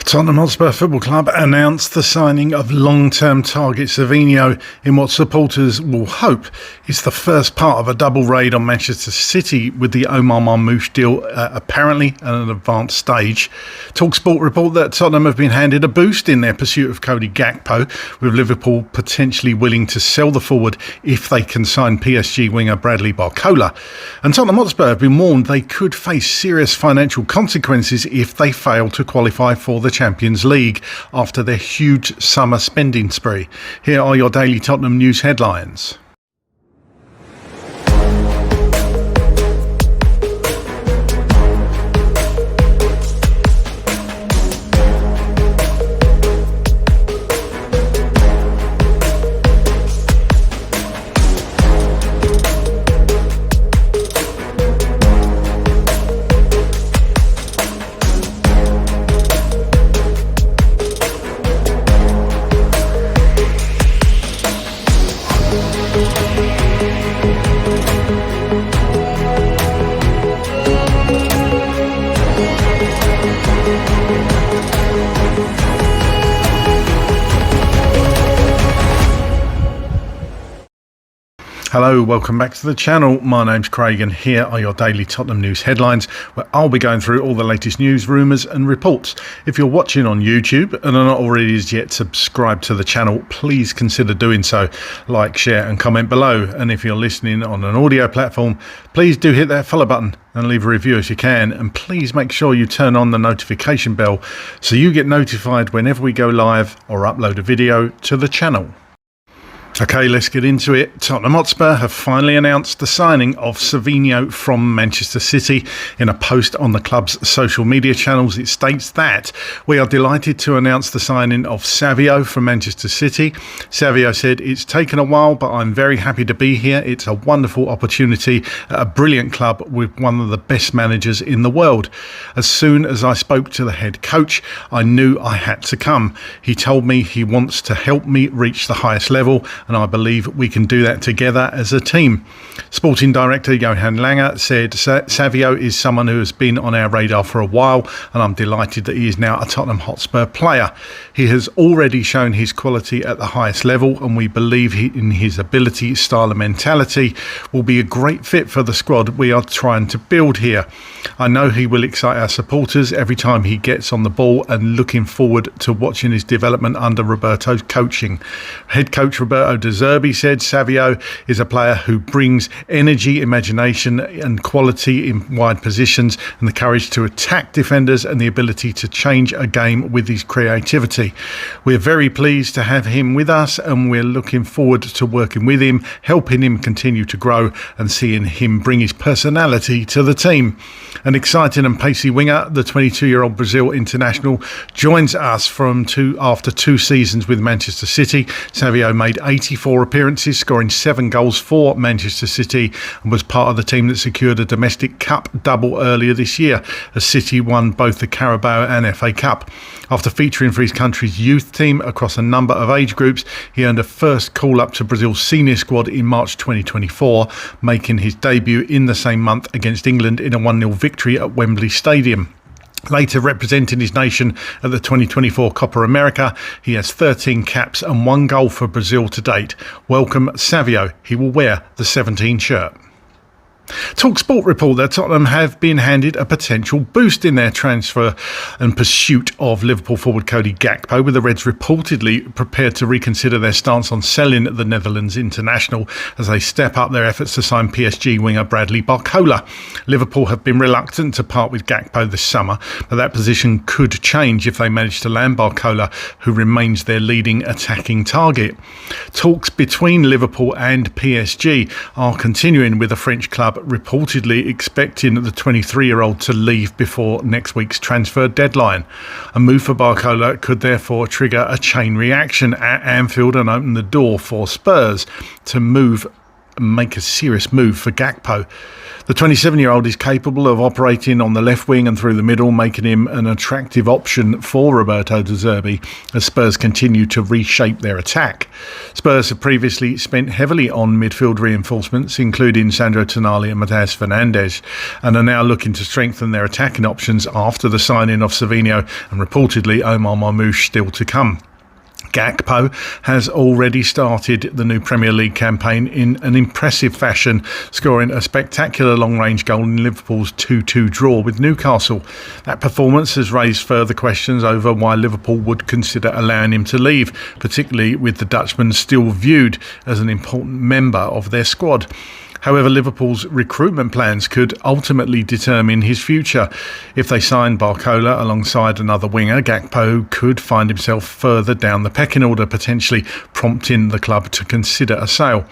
Tottenham Hotspur Football Club announced the signing of long-term target Savinho in what supporters will hope is the first part of a double raid on Manchester City, with the Omar Marmoush deal apparently at an advanced stage. TalkSport report that Tottenham have been handed a boost in their pursuit of Cody Gakpo, with Liverpool potentially willing to sell the forward if they can sign PSG winger Bradley Barcola. And Tottenham Hotspur have been warned they could face serious financial consequences if they fail to qualify for the Champions League after their huge summer spending spree. Here are your daily Tottenham news headlines. Hello, welcome back to the channel. My name's Craig and here are your daily Tottenham news headlines, where I'll be going through all the latest news, rumours and reports. If you're watching on YouTube and are not already as yet subscribed to the channel, please consider doing so. Like, share and comment below. And if you're listening on an audio platform, please do hit that follow button and leave a review if you can. And please make sure you turn on the notification bell so you get notified whenever we go live or upload a video to the channel. Okay, let's get into it. Tottenham Hotspur have finally announced the signing of Savinho from Manchester City. In a post on the club's social media channels, it states that we are delighted to announce the signing of Savinho from Manchester City. Savinho said, "It's taken a while, but I'm very happy to be here. It's a wonderful opportunity at a brilliant club with one of the best managers in the world. As soon as I spoke to the head coach, I knew I had to come. He told me he wants to help me reach the highest level, and I believe we can do that together as a team." Sporting director Johan Langer said, "Savinho is someone who has been on our radar for a while, and I'm delighted that he is now a Tottenham Hotspur player. He has already shown his quality at the highest level, and we believe in his ability, style and mentality will be a great fit for the squad we are trying to build here. I know he will excite our supporters every time he gets on the ball, and looking forward to watching his development under Roberto's coaching." Head coach Roberto De Zerbi said Savinho is a player who brings energy, imagination and quality in wide positions, and the courage to attack defenders and the ability to change a game with his creativity. We're very pleased to have him with us, and we're looking forward to working with him, helping him continue to grow and seeing him bring his personality to the team. An exciting and pacey winger, the 22-year-old Brazil international, joins us after 2 seasons with Manchester City. Savinho made 84 appearances, scoring 7 goals for Manchester City, and was part of the team that secured a domestic cup double earlier this year, as City won both the Carabao and FA Cup. After featuring for his country's youth team across a number of age groups, he earned a first call-up to Brazil's senior squad in March 2024, making his debut in the same month against England in a 1-0 victory at Wembley Stadium. Later representing his nation at the 2024 Copa America, he has 13 caps and 1 goal for Brazil to date. Welcome Savinho. He will wear the 17 shirt. TalkSport report that Tottenham have been handed a potential boost in their transfer and pursuit of Liverpool forward Cody Gakpo, with the Reds reportedly prepared to reconsider their stance on selling the Netherlands international as they step up their efforts to sign PSG winger Bradley Barcola. Liverpool have been reluctant to part with Gakpo this summer, but that position could change if they manage to land Barcola, who remains their leading attacking target. Talks between Liverpool and PSG are continuing, with the French club reportedly expecting the 23-year-old to leave before next week's transfer deadline. A move for Barcola could therefore trigger a chain reaction at Anfield and open the door for Spurs to move make a serious move for Gakpo. The 27-year-old is capable of operating on the left wing and through the middle, making him an attractive option for Roberto De Zerbi as Spurs continue to reshape their attack. Spurs have previously spent heavily on midfield reinforcements, including Sandro Tonali and Matheus Fernandes, and are now looking to strengthen their attacking options after the signing of Savinho and reportedly Omar Marmoush still to come. Gakpo has already started the new Premier League campaign in an impressive fashion, scoring a spectacular long-range goal in Liverpool's 2-2 draw with Newcastle. That performance has raised further questions over why Liverpool would consider allowing him to leave, particularly with the Dutchman still viewed as an important member of their squad. However, Liverpool's recruitment plans could ultimately determine his future. If they sign Barcola alongside another winger, Gakpo could find himself further down the pecking order, potentially prompting the club to consider a sale.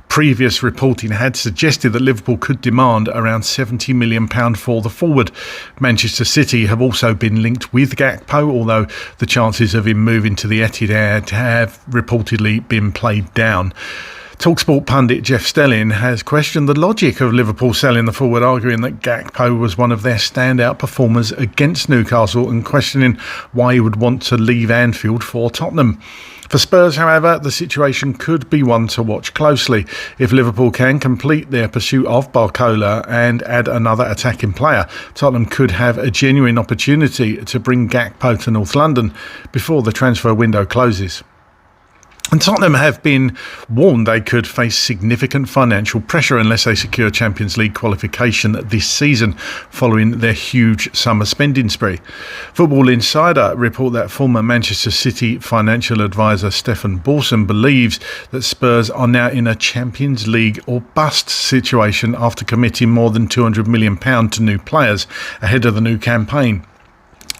Previous reporting had suggested that Liverpool could demand around £70 million for the forward. Manchester City have also been linked with Gakpo, although the chances of him moving to the Etihad have reportedly been played down. TalkSport pundit Jeff Stelling has questioned the logic of Liverpool selling the forward, arguing that Gakpo was one of their standout performers against Newcastle and questioning why he would want to leave Anfield for Tottenham. For Spurs, however, the situation could be one to watch closely. If Liverpool can complete their pursuit of Barcola and add another attacking player, Tottenham could have a genuine opportunity to bring Gakpo to North London before the transfer window closes. And Tottenham have been warned they could face significant financial pressure unless they secure Champions League qualification this season, following their huge summer spending spree. Football Insider report that former Manchester City financial advisor Stefan Borson believes that Spurs are now in a Champions League or bust situation after committing more than £200 million to new players ahead of the new campaign.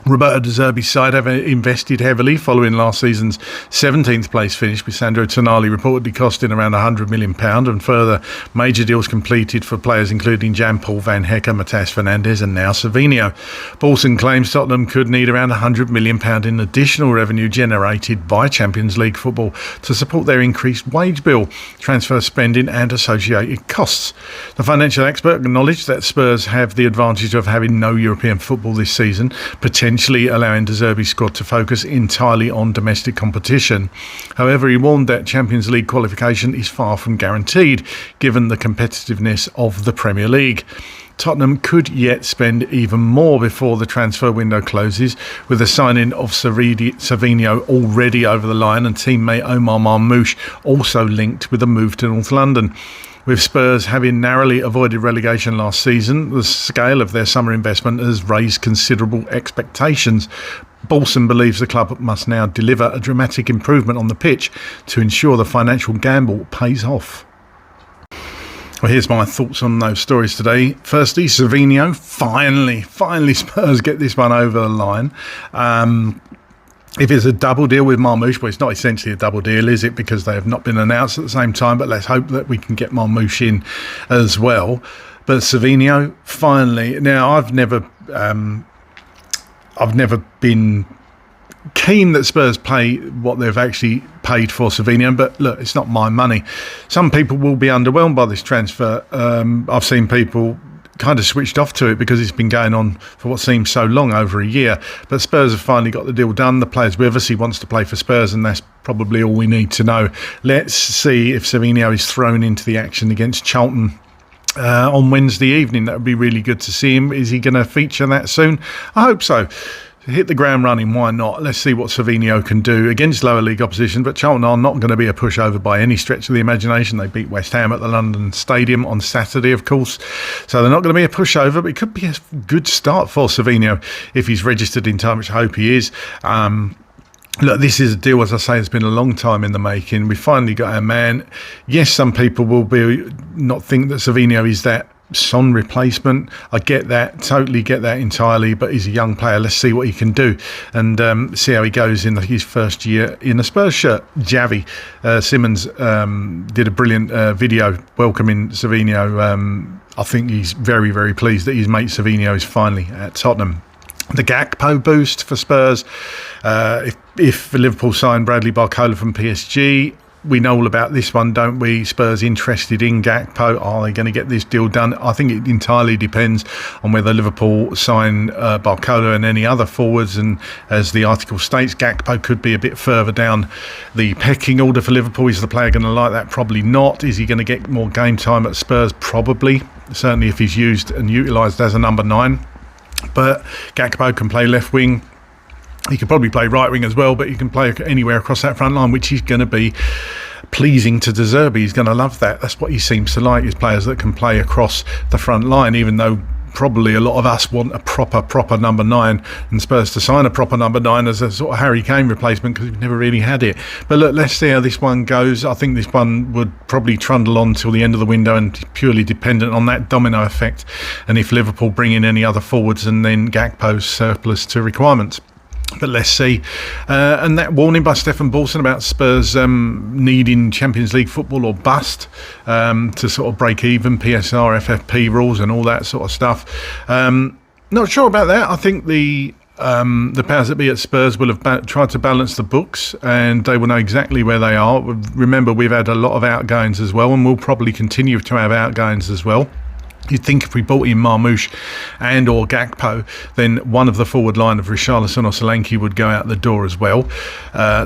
Roberto De Zerbi's side have invested heavily following last season's 17th place finish, with Sandro Tonali reportedly costing around £100 million, and further major deals completed for players including Jan-Paul Van Hecke, Matheus Fernandes and now Savinho. Paulson claims Tottenham could need around £100 million in additional revenue generated by Champions League football to support their increased wage bill, transfer spending and associated costs. The financial expert acknowledged that Spurs have the advantage of having no European football this season, potentially allowing De Zerbi's squad to focus entirely on domestic competition. However, he warned that Champions League qualification is far from guaranteed, given the competitiveness of the Premier League. Tottenham could yet spend even more before the transfer window closes, with the signing of Savinho already over the line and teammate Omar Marmoush also linked with a move to North London. With Spurs having narrowly avoided relegation last season, the scale of their summer investment has raised considerable expectations. Bolson believes the club must now deliver a dramatic improvement on the pitch to ensure the financial gamble pays off. Well, here's my thoughts on those stories today. Firstly, Savinho, finally Spurs get this one over the line. If it's a double deal with Marmoush, well, it's not essentially a double deal, is it? Because they have not been announced at the same time, but let's hope that we can get Marmoush in as well. But Savinho, finally. Now, I've never been keen that Spurs pay what they've actually paid for Savinho, but look, it's not my money. Some people will be underwhelmed by this transfer. I've seen people kind of switched off to it because it's been going on for what seems so long, over a year. But Spurs have finally got the deal done. The player's with us. He wants to play for Spurs, and that's probably all we need to know. Let's see if Savinho is thrown into the action against Charlton on Wednesday evening. That would be really good to see him. Is he going to feature that soon? I hope so. Hit the ground running, why not? Let's see what Savinho can do against lower league opposition. But Charlton are not going to be a pushover by any stretch of the imagination. They beat West Ham at the London Stadium on Saturday, of course. So they're not going to be a pushover, but it could be a good start for Savinho if he's registered in time, which I hope he is. Look, this is a deal, as I say, it's been a long time in the making. We finally got our man. Yes, some people will not think that Savinho is that Son replacement. I get that, totally get that entirely, but he's a young player. Let's see what he can do and see how he goes in his first year in a Spurs shirt. Javi Simmons did a brilliant video welcoming Savinho. I think he's very, very pleased that his mate Savinho is finally at Tottenham. The Gakpo boost for Spurs. If Liverpool sign Bradley Barcola from PSG, we know all about this one, don't we? Spurs interested in Gakpo. Are they going to get this deal done? I think it entirely depends on whether Liverpool sign Barcola and any other forwards. And as the article states, Gakpo could be a bit further down the pecking order for Liverpool. Is the player going to like that? Probably not. Is he going to get more game time at Spurs? Probably. Certainly if he's used and utilised as a number 9. But Gakpo can play left wing. He could probably play right wing as well, but he can play anywhere across that front line, which is going to be pleasing to De Zerbi. He's going to love that. That's what he seems to like, is players that can play across the front line, even though probably a lot of us want a proper number 9, and Spurs to sign a proper number 9 as a sort of Harry Kane replacement, because we've never really had it. But look, let's see how this one goes. I think this one would probably trundle on till the end of the window, and purely dependent on that domino effect, and if Liverpool bring in any other forwards, and then Gakpo's surplus to requirements. But let's see. And that warning by Stefan Boulson about Spurs needing Champions League football or bust to sort of break even, PSR, FFP rules and all that sort of stuff. Not sure about that. I think the powers that be at Spurs will have tried to balance the books, and they will know exactly where they are. Remember, we've had a lot of outgoings as well, and we'll probably continue to have outgoings as well. You'd think if we bought in Marmoush and or Gakpo, then one of the forward line of Richarlison or Solanke would go out the door as well.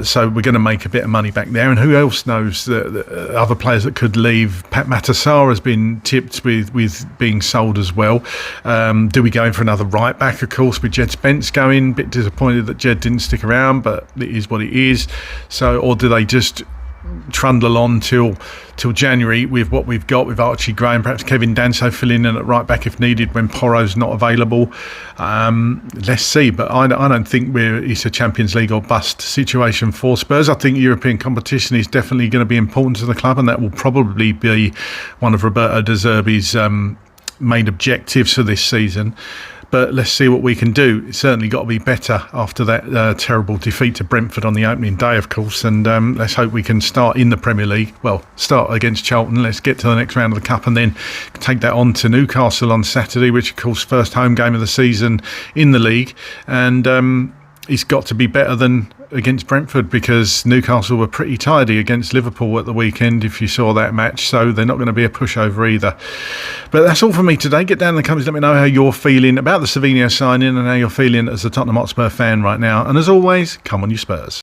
So we're going to make a bit of money back there. And who else knows the other players that could leave? Pat Matassar has been tipped with being sold as well. Do we go in for another right back, of course, with Jed Spence going? Bit disappointed that Jed didn't stick around, but it is what it is. So, or do they just trundle on till January with what we've got, with Archie Gray and perhaps Kevin Danso filling in at right back if needed when Porro's not available? Let's see, but I don't think it's a Champions League or bust situation for Spurs. I think European competition is definitely going to be important to the club, and that will probably be one of Roberto De Zerbi's main objectives for this season. But let's see what we can do. It's certainly got to be better after that terrible defeat to Brentford on the opening day, of course. And let's hope we can start in the Premier League. Well, start against Charlton. Let's get to the next round of the Cup and then take that on to Newcastle on Saturday, which, of course, first home game of the season in the league. And it's got to be better than against Brentford, because Newcastle were pretty tidy against Liverpool at the weekend, if you saw that match, so they're not going to be a pushover either. But that's all from me today. Get down in the comments, let me know how you're feeling about the Savinho signing and how you're feeling as a Tottenham Hotspur fan right now. And as always, come on you Spurs.